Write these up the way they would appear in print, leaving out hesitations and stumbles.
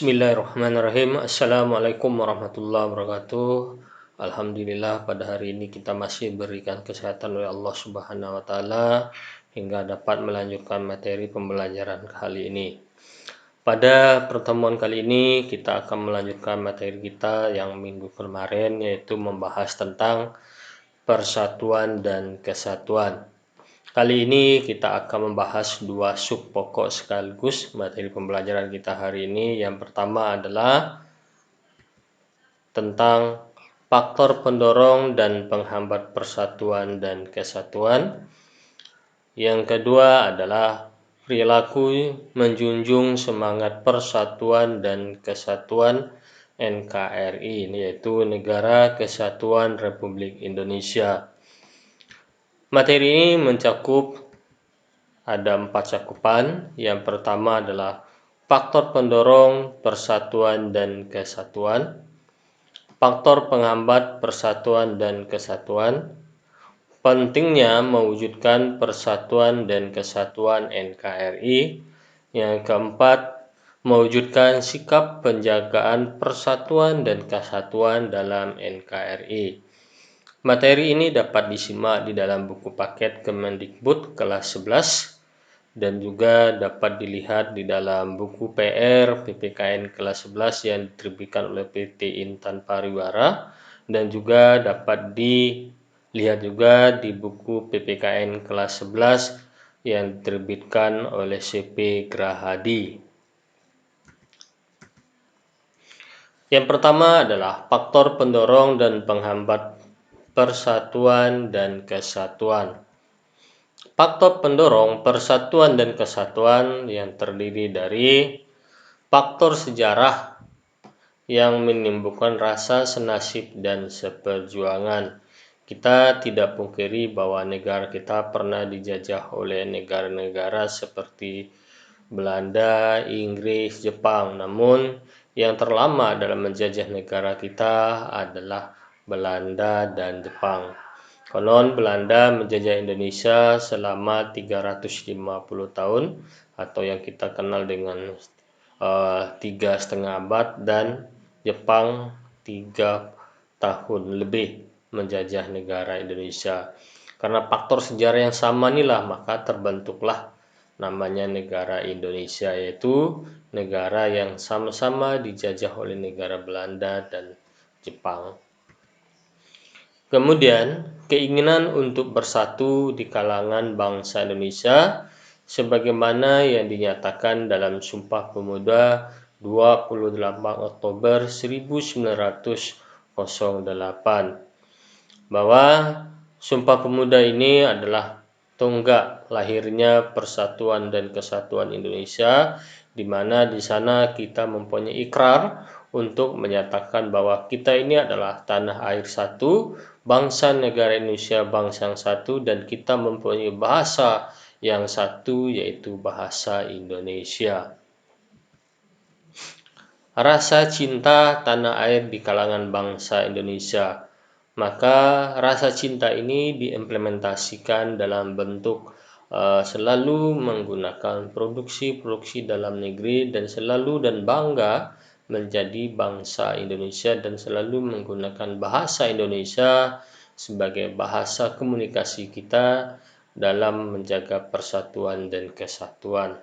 Bismillahirrahmanirrahim. Assalamualaikum warahmatullahi wabarakatuh. Alhamdulillah pada hari ini kita masih berikan kesehatan oleh Allah Subhanahu wa taala hingga dapat melanjutkan materi pembelajaran kali ini. Pada pertemuan kali ini kita akan melanjutkan materi kita yang minggu kemarin, yaitu membahas tentang persatuan dan kesatuan. Kali ini kita akan membahas dua sub pokok sekaligus materi pembelajaran kita hari ini. Yang pertama adalah tentang faktor pendorong dan penghambat persatuan dan kesatuan. Yang kedua adalah perilaku menjunjung semangat persatuan dan kesatuan NKRI, yaitu Negara Kesatuan Republik Indonesia. Materi ini mencakup ada 4 cakupan. Yang pertama adalah faktor pendorong persatuan dan kesatuan, faktor penghambat persatuan dan kesatuan, pentingnya mewujudkan persatuan dan kesatuan NKRI. Yang keempat, mewujudkan sikap penjagaan persatuan dan kesatuan dalam NKRI. Materi ini dapat disimak di dalam buku paket Kemendikbud kelas 11 dan juga dapat dilihat di dalam buku PR PPKN kelas 11 yang diterbitkan oleh PT Intan Pariwara, dan juga dapat dilihat juga di buku PPKN kelas 11 yang diterbitkan oleh CP Grahadi. Yang pertama adalah faktor pendorong dan penghambat persatuan dan kesatuan. Faktor pendorong persatuan dan kesatuan yang terdiri dari faktor sejarah yang menimbulkan rasa senasib dan seperjuangan. Kita tidak pungkiri bahwa negara kita pernah dijajah oleh negara-negara seperti Belanda, Inggris, Jepang. Namun yang terlama dalam menjajah negara kita adalah Belanda dan Jepang. Konon Belanda menjajah Indonesia selama 350 tahun atau yang kita kenal dengan 3,5 abad, dan Jepang 3 tahun lebih menjajah negara Indonesia. Karena faktor sejarah yang sama inilah maka terbentuklah namanya negara Indonesia, yaitu negara yang sama-sama dijajah oleh negara Belanda dan Jepang. Kemudian, keinginan untuk bersatu di kalangan bangsa Indonesia sebagaimana yang dinyatakan dalam Sumpah Pemuda 28 Oktober 1908, bahwa Sumpah Pemuda ini adalah tonggak lahirnya persatuan dan kesatuan Indonesia, di mana di sana kita mempunyai ikrar untuk menyatakan bahwa kita ini adalah tanah air satu, bangsa negara Indonesia bangsa yang satu, dan kita mempunyai bahasa yang satu, yaitu bahasa Indonesia. Rasa cinta tanah air di kalangan bangsa Indonesia. Maka rasa cinta ini diimplementasikan dalam bentuk selalu menggunakan produksi dalam negeri dan selalu dan bangga menjadi bangsa Indonesia dan selalu menggunakan bahasa Indonesia sebagai bahasa komunikasi kita dalam menjaga persatuan dan kesatuan.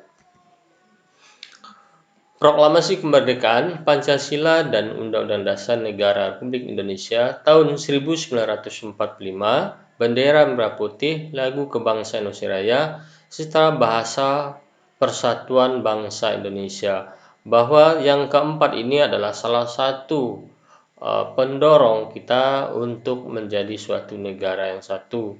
Proklamasi Kemerdekaan, Pancasila, dan Undang-Undang Dasar Negara Republik Indonesia tahun 1945, bendera merah putih, lagu kebangsaan Indonesia Raya, serta bahasa persatuan bangsa Indonesia. Bahwa yang keempat ini adalah salah satu pendorong kita untuk menjadi suatu negara yang satu.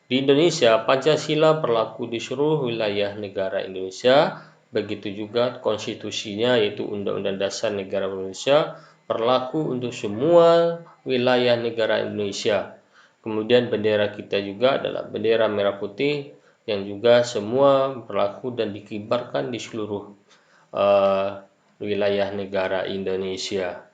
Di Indonesia, Pancasila berlaku di seluruh wilayah negara Indonesia. Begitu juga konstitusinya, yaitu Undang-Undang Dasar Negara Indonesia, berlaku untuk semua wilayah negara Indonesia. Kemudian bendera kita juga adalah bendera merah putih yang juga semua berlaku dan dikibarkan di seluruh wilayah negara Indonesia.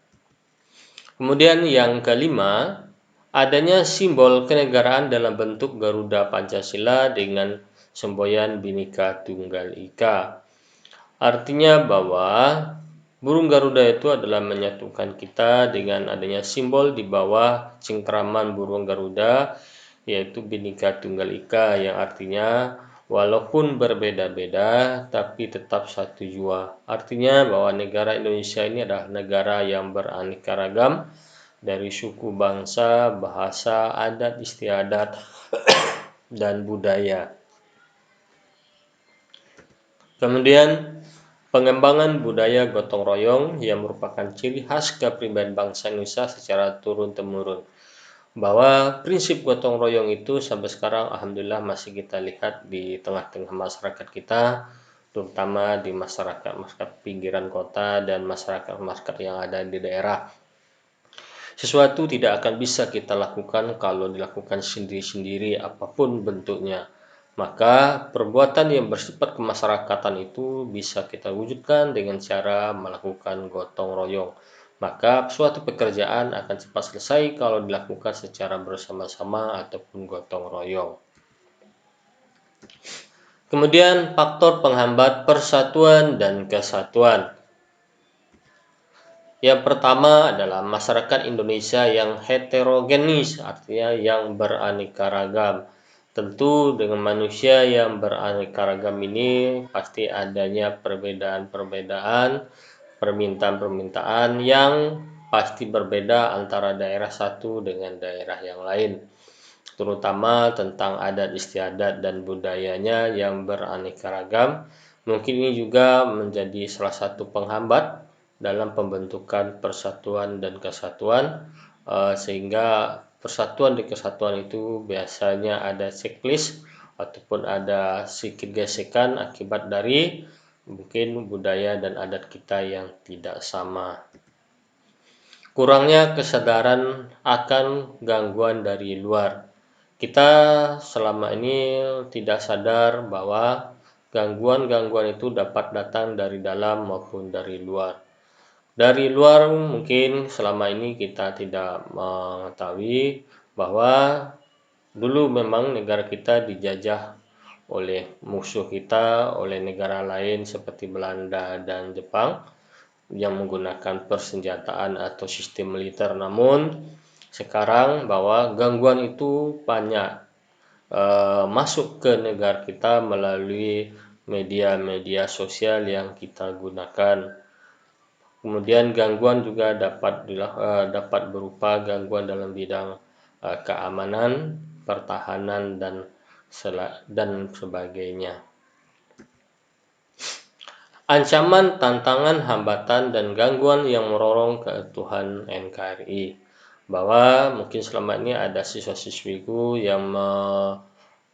Kemudian yang kelima, adanya simbol kenegaraan dalam bentuk Garuda Pancasila dengan semboyan Bhinneka Tunggal Ika. Artinya bahwa Burung Garuda itu adalah menyatukan kita dengan adanya simbol di bawah cengkraman burung Garuda, yaitu Bhinneka Tunggal Ika, yang artinya walaupun berbeda-beda tapi tetap satu jua. Artinya bahwa negara Indonesia ini adalah negara yang beraneka ragam dari suku, bangsa, bahasa, adat istiadat, dan budaya. Kemudian pengembangan budaya gotong royong yang merupakan ciri khas kepribadian bangsa Indonesia secara turun-temurun. Bahwa prinsip gotong royong itu sampai sekarang alhamdulillah masih kita lihat di tengah-tengah masyarakat kita, terutama di masyarakat pinggiran kota dan masyarakat yang ada di daerah. Sesuatu tidak akan bisa kita lakukan kalau dilakukan sendiri-sendiri apapun bentuknya. Maka perbuatan yang bersifat kemasyarakatan itu bisa kita wujudkan dengan cara melakukan gotong royong. Maka suatu pekerjaan akan cepat selesai kalau dilakukan secara bersama-sama ataupun gotong royong. Kemudian faktor penghambat persatuan dan kesatuan. Yang pertama adalah masyarakat Indonesia yang heterogenis, artinya yang beraneka ragam. Tentu dengan manusia yang beraneka ragam ini pasti adanya perbedaan-perbedaan, permintaan-permintaan yang pasti berbeda antara daerah satu dengan daerah yang lain. Terutama tentang adat istiadat dan budayanya yang beraneka ragam. Mungkin ini juga menjadi salah satu penghambat dalam pembentukan persatuan dan kesatuan, sehingga persatuan dan kesatuan itu biasanya ada checklist ataupun ada sedikit gesekan akibat dari mungkin budaya dan adat kita yang tidak sama. Kurangnya kesadaran akan gangguan dari luar. Kita selama ini tidak sadar bahwa gangguan-gangguan itu dapat datang dari dalam maupun dari luar. Dari luar mungkin selama ini kita tidak mengetahui bahwa dulu memang negara kita dijajah oleh musuh kita, oleh negara lain seperti Belanda dan Jepang yang menggunakan persenjataan atau sistem militer. Namun sekarang bahwa gangguan itu banyak masuk ke negara kita melalui media-media sosial yang kita gunakan. Kemudian gangguan juga dapat berupa gangguan dalam bidang keamanan, pertahanan dan sebagainya. Ancaman, tantangan, hambatan, dan gangguan yang merorong keutuhan NKRI. Bahwa mungkin selama ini ada siswa-siswiku yang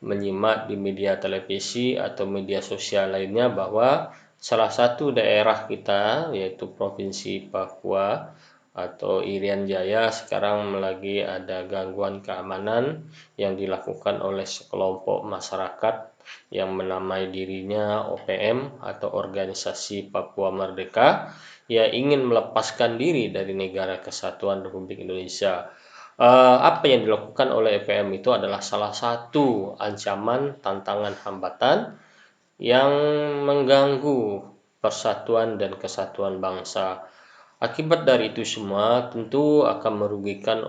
menyimak di media televisi atau media sosial lainnya bahwa salah satu daerah kita yaitu Provinsi Papua atau Irian Jaya sekarang lagi ada gangguan keamanan yang dilakukan oleh sekelompok masyarakat yang menamai dirinya OPM atau Organisasi Papua Merdeka yang ingin melepaskan diri dari Negara Kesatuan Republik Indonesia. Apa yang dilakukan oleh EPM itu adalah salah satu ancaman, tantangan, hambatan yang mengganggu persatuan dan kesatuan bangsa. Akibat dari itu semua tentu akan merugikan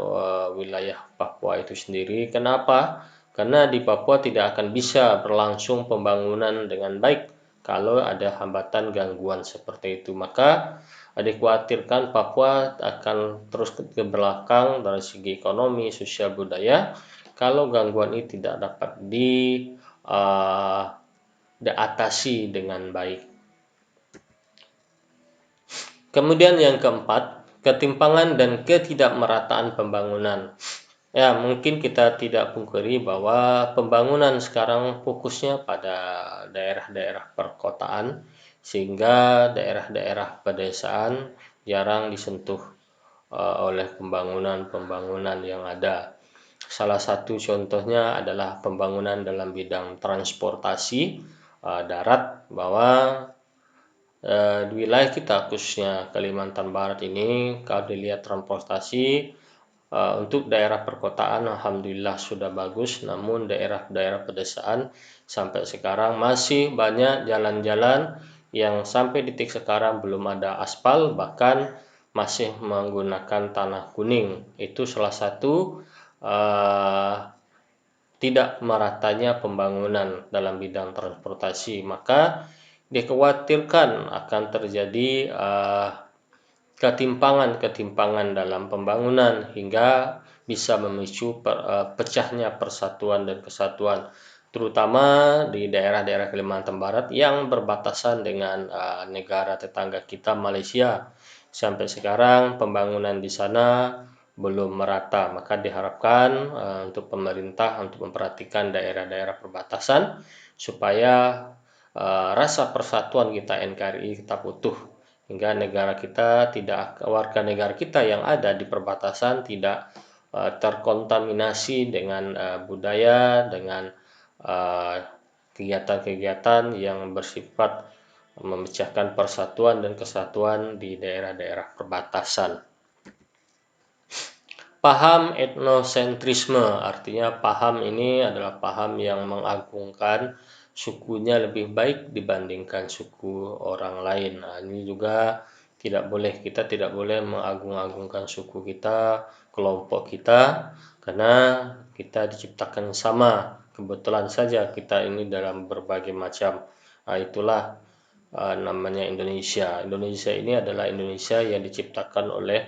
wilayah Papua itu sendiri. Kenapa? Karena di Papua tidak akan bisa berlangsung pembangunan dengan baik kalau ada hambatan gangguan seperti itu. Maka dikhawatirkan Papua akan terus ke belakang dari segi ekonomi, sosial, budaya kalau gangguan ini tidak dapat diatasi dengan baik. Kemudian yang keempat, ketimpangan dan ketidakmerataan pembangunan. Ya, mungkin kita tidak pungkiri bahwa pembangunan sekarang fokusnya pada daerah-daerah perkotaan, sehingga daerah-daerah pedesaan jarang disentuh oleh pembangunan-pembangunan yang ada. Salah satu contohnya adalah pembangunan dalam bidang transportasi darat, bahwa di wilayah kita khususnya Kalimantan Barat ini kalau dilihat transportasi untuk daerah perkotaan alhamdulillah sudah bagus, namun daerah-daerah pedesaan sampai sekarang masih banyak jalan-jalan yang sampai detik sekarang belum ada aspal, bahkan masih menggunakan tanah kuning. Itu salah satu tidak meratanya pembangunan dalam bidang transportasi. Maka dikhawatirkan akan terjadi ketimpangan-ketimpangan dalam pembangunan hingga bisa memicu pecahnya persatuan dan kesatuan, terutama di daerah-daerah Kalimantan Barat yang berbatasan dengan negara tetangga kita Malaysia. Sampai sekarang pembangunan di sana belum merata, maka diharapkan untuk pemerintah untuk memperhatikan daerah-daerah perbatasan supaya rasa persatuan kita NKRI tetap utuh, hingga warga negara kita yang ada di perbatasan tidak terkontaminasi dengan budaya, dengan kegiatan-kegiatan yang bersifat memecahkan persatuan dan kesatuan di daerah-daerah perbatasan. Paham etnosentrisme, artinya paham ini adalah paham yang mengagungkan sukunya lebih baik dibandingkan suku orang lain. Nah, ini juga kita tidak boleh mengagung-agungkan suku kita, kelompok kita, karena kita diciptakan sama. Kebetulan saja kita ini dalam berbagai macam. Nah, itulah namanya Indonesia. Indonesia ini adalah Indonesia yang diciptakan oleh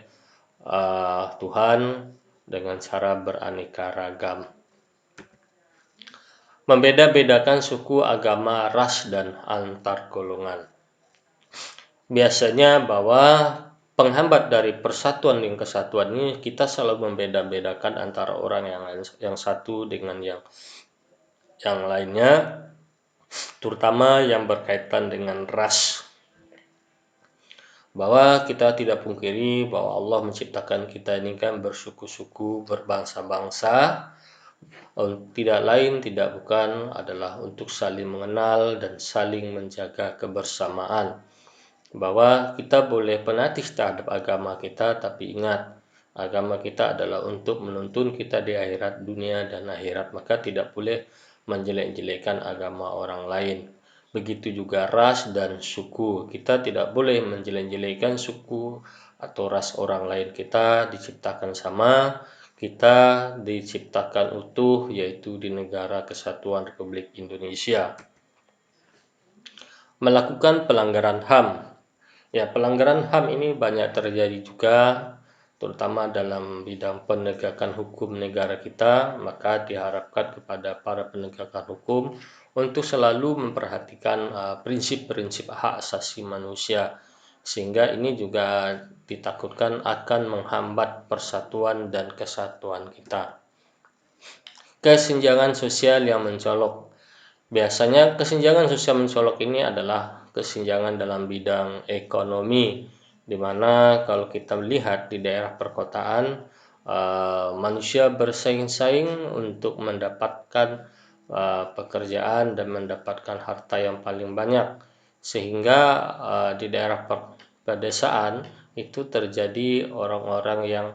Tuhan dengan cara beraneka ragam. Membeda-bedakan suku, agama, ras, dan antar golongan. Biasanya bahwa penghambat dari persatuan dan kesatuan ini, kita selalu membeda-bedakan antara orang yang satu dengan yang lainnya, terutama yang berkaitan dengan ras. Bahwa kita tidak pungkiri bahwa Allah menciptakan kita ini kan bersuku-suku, berbangsa-bangsa, tidak lain tidak bukan adalah untuk saling mengenal dan saling menjaga kebersamaan. Bahwa kita boleh fanatik terhadap agama kita, tapi ingat, agama kita adalah untuk menuntun kita di akhirat dunia dan akhirat, maka tidak boleh menjelek-jelekkan agama orang lain. Begitu juga ras dan suku, kita tidak boleh menjelek-jelekan suku atau ras orang lain. Kita diciptakan sama, kita diciptakan utuh, yaitu di negara kesatuan Republik Indonesia. Melakukan pelanggaran HAM. Ya, pelanggaran HAM ini banyak terjadi juga, terutama dalam bidang penegakan hukum negara kita. Maka diharapkan kepada para penegakan hukum untuk selalu memperhatikan prinsip-prinsip hak asasi manusia, sehingga ini juga ditakutkan akan menghambat persatuan dan kesatuan kita. Kesenjangan sosial yang mencolok. Biasanya kesenjangan sosial mencolok ini adalah kesenjangan dalam bidang ekonomi, di mana kalau kita melihat di daerah perkotaan, manusia bersaing-saing untuk mendapatkan pekerjaan dan mendapatkan harta yang paling banyak, sehingga di daerah pedesaan itu terjadi orang-orang yang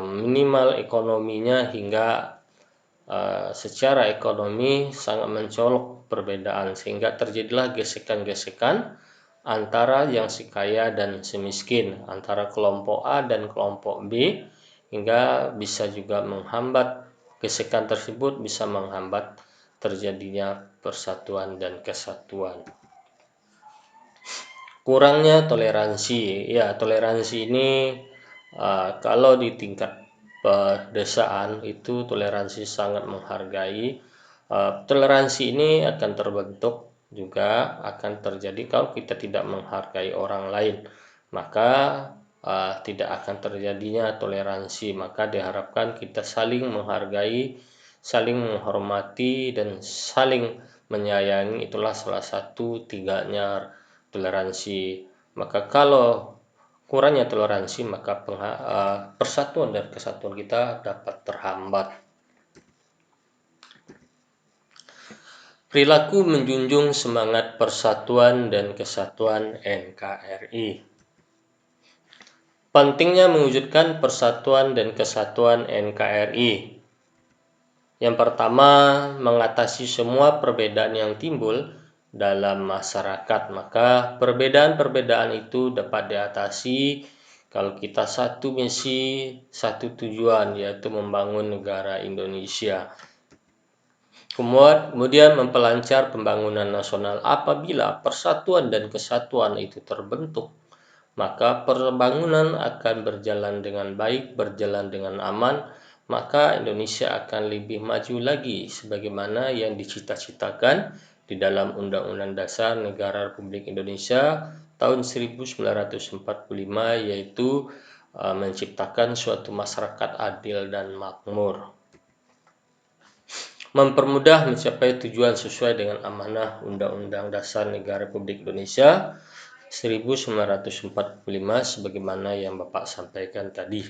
minimal ekonominya hingga secara ekonomi sangat mencolok perbedaan, sehingga terjadilah gesekan-gesekan antara yang si kaya dan si miskin, antara kelompok A dan kelompok B, hingga bisa juga menghambat, gesekan tersebut bisa menghambat terjadinya persatuan dan kesatuan. Kurangnya toleransi. Ya, toleransi ini kalau di tingkat pedesaan itu toleransi sangat menghargai. Toleransi ini akan terbentuk juga akan terjadi kalau kita tidak menghargai orang lain, maka tidak akan terjadinya toleransi. Maka diharapkan kita saling menghargai, saling menghormati, dan saling menyayangi. Itulah salah satu tiganya toleransi. Maka kalau kurangnya toleransi, maka persatuan dan kesatuan kita dapat terhambat. Perilaku menjunjung semangat persatuan dan kesatuan NKRI. Pentingnya mewujudkan persatuan dan kesatuan NKRI. Yang pertama, mengatasi semua perbedaan yang timbul dalam masyarakat. Maka perbedaan-perbedaan itu dapat diatasi kalau kita satu misi, satu tujuan, yaitu membangun negara Indonesia. Kemudian memperlancar pembangunan nasional. Apabila persatuan dan kesatuan itu terbentuk, maka pembangunan akan berjalan dengan baik, berjalan dengan aman, maka Indonesia akan lebih maju lagi sebagaimana yang dicita-citakan di dalam Undang-Undang Dasar Negara Republik Indonesia tahun 1945, yaitu menciptakan suatu masyarakat adil dan makmur. Mempermudah mencapai tujuan sesuai dengan amanah Undang-Undang Dasar Negara Republik Indonesia 1945 sebagaimana yang Bapak sampaikan tadi.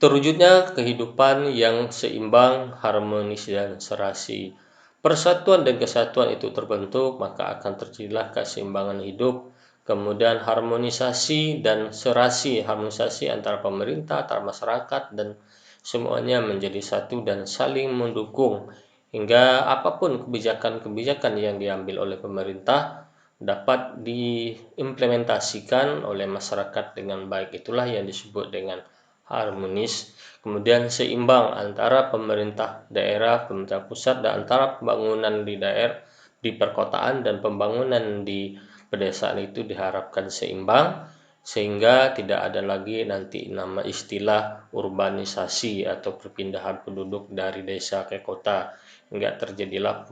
Terwujudnya kehidupan yang seimbang, harmonis, dan serasi. Persatuan dan kesatuan itu terbentuk, maka akan terciptalah keseimbangan hidup. Kemudian harmonisasi dan serasi, harmonisasi antara pemerintah, antara masyarakat, dan semuanya menjadi satu dan saling mendukung. Hingga apapun kebijakan-kebijakan yang diambil oleh pemerintah dapat diimplementasikan oleh masyarakat dengan baik. Itulah yang disebut dengan harmonis. Kemudian seimbang antara pemerintah daerah, pemerintah pusat, dan antara pembangunan di daerah, di perkotaan dan pembangunan di pedesaan itu diharapkan seimbang, sehingga tidak ada lagi nanti nama istilah urbanisasi atau perpindahan penduduk dari desa ke kota, hingga terjadilah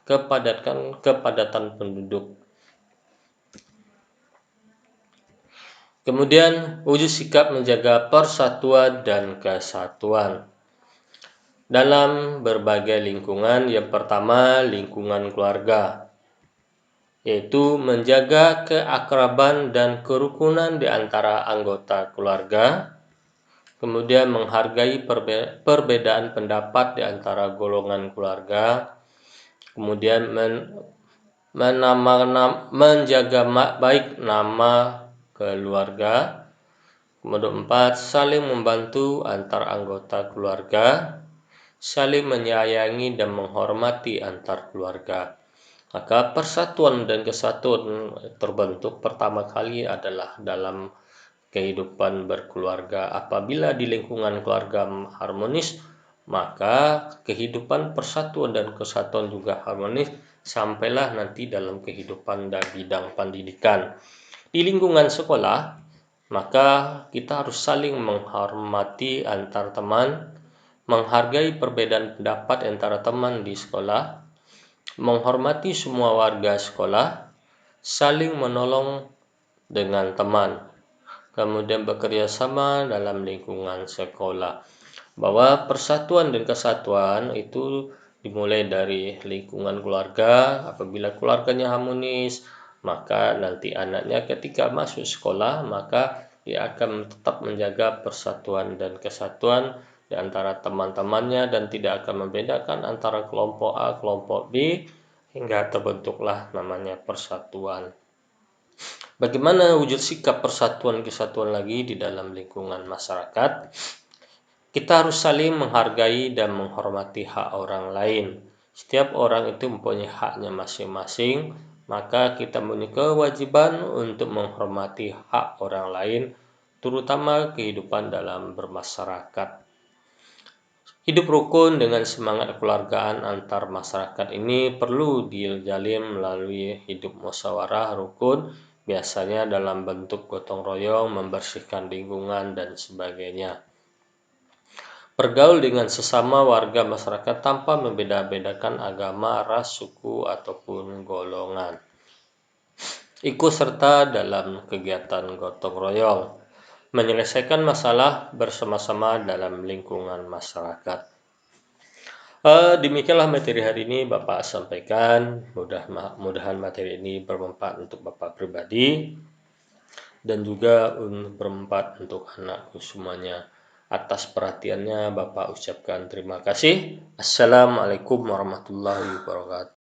kepadatan penduduk. Kemudian wujud sikap menjaga persatuan dan kesatuan dalam berbagai lingkungan. Yang pertama, lingkungan keluarga, yaitu menjaga keakraban dan kerukunan di antara anggota keluarga. Kemudian menghargai perbedaan pendapat di antara golongan keluarga. Kemudian menjaga baik nama keluarga. Kemudian 4, saling membantu antar anggota keluarga, saling menyayangi dan menghormati antar keluarga. Maka persatuan dan kesatuan terbentuk pertama kali adalah dalam kehidupan berkeluarga. Apabila di lingkungan keluarga harmonis, maka kehidupan persatuan dan kesatuan juga harmonis, sampailah nanti dalam kehidupan dan bidang pendidikan. Di lingkungan sekolah, maka kita harus saling menghormati antar teman, menghargai perbedaan pendapat antara teman di sekolah, menghormati semua warga sekolah, saling menolong dengan teman, kemudian bekerja sama dalam lingkungan sekolah. Bahwa persatuan dan kesatuan itu dimulai dari lingkungan keluarga. Apabila keluarganya harmonis, maka nanti anaknya ketika masuk sekolah, maka dia akan tetap menjaga persatuan dan kesatuan di antara teman-temannya dan tidak akan membedakan antara kelompok A, kelompok B, hingga terbentuklah namanya persatuan. Bagaimana wujud sikap persatuan kesatuan lagi di dalam lingkungan masyarakat? Kita harus saling menghargai dan menghormati hak orang lain. Setiap orang itu mempunyai haknya masing-masing, maka kita mempunyai kewajiban untuk menghormati hak orang lain, terutama kehidupan dalam bermasyarakat. Hidup rukun dengan semangat kekeluargaan antar masyarakat ini perlu dijalin melalui hidup musyawarah rukun, biasanya dalam bentuk gotong royong, membersihkan lingkungan, dan sebagainya. Bergaul dengan sesama warga masyarakat tanpa membeda-bedakan agama, ras, suku, ataupun golongan. Ikut serta dalam kegiatan gotong royong, menyelesaikan masalah bersama-sama dalam lingkungan masyarakat. Demikianlah materi hari ini Bapak sampaikan. Mudah-mudahan materi ini bermanfaat untuk Bapak pribadi dan juga bermanfaat untuk anakku semuanya. Atas perhatiannya Bapak ucapkan terima kasih. Assalamualaikum warahmatullahi wabarakatuh.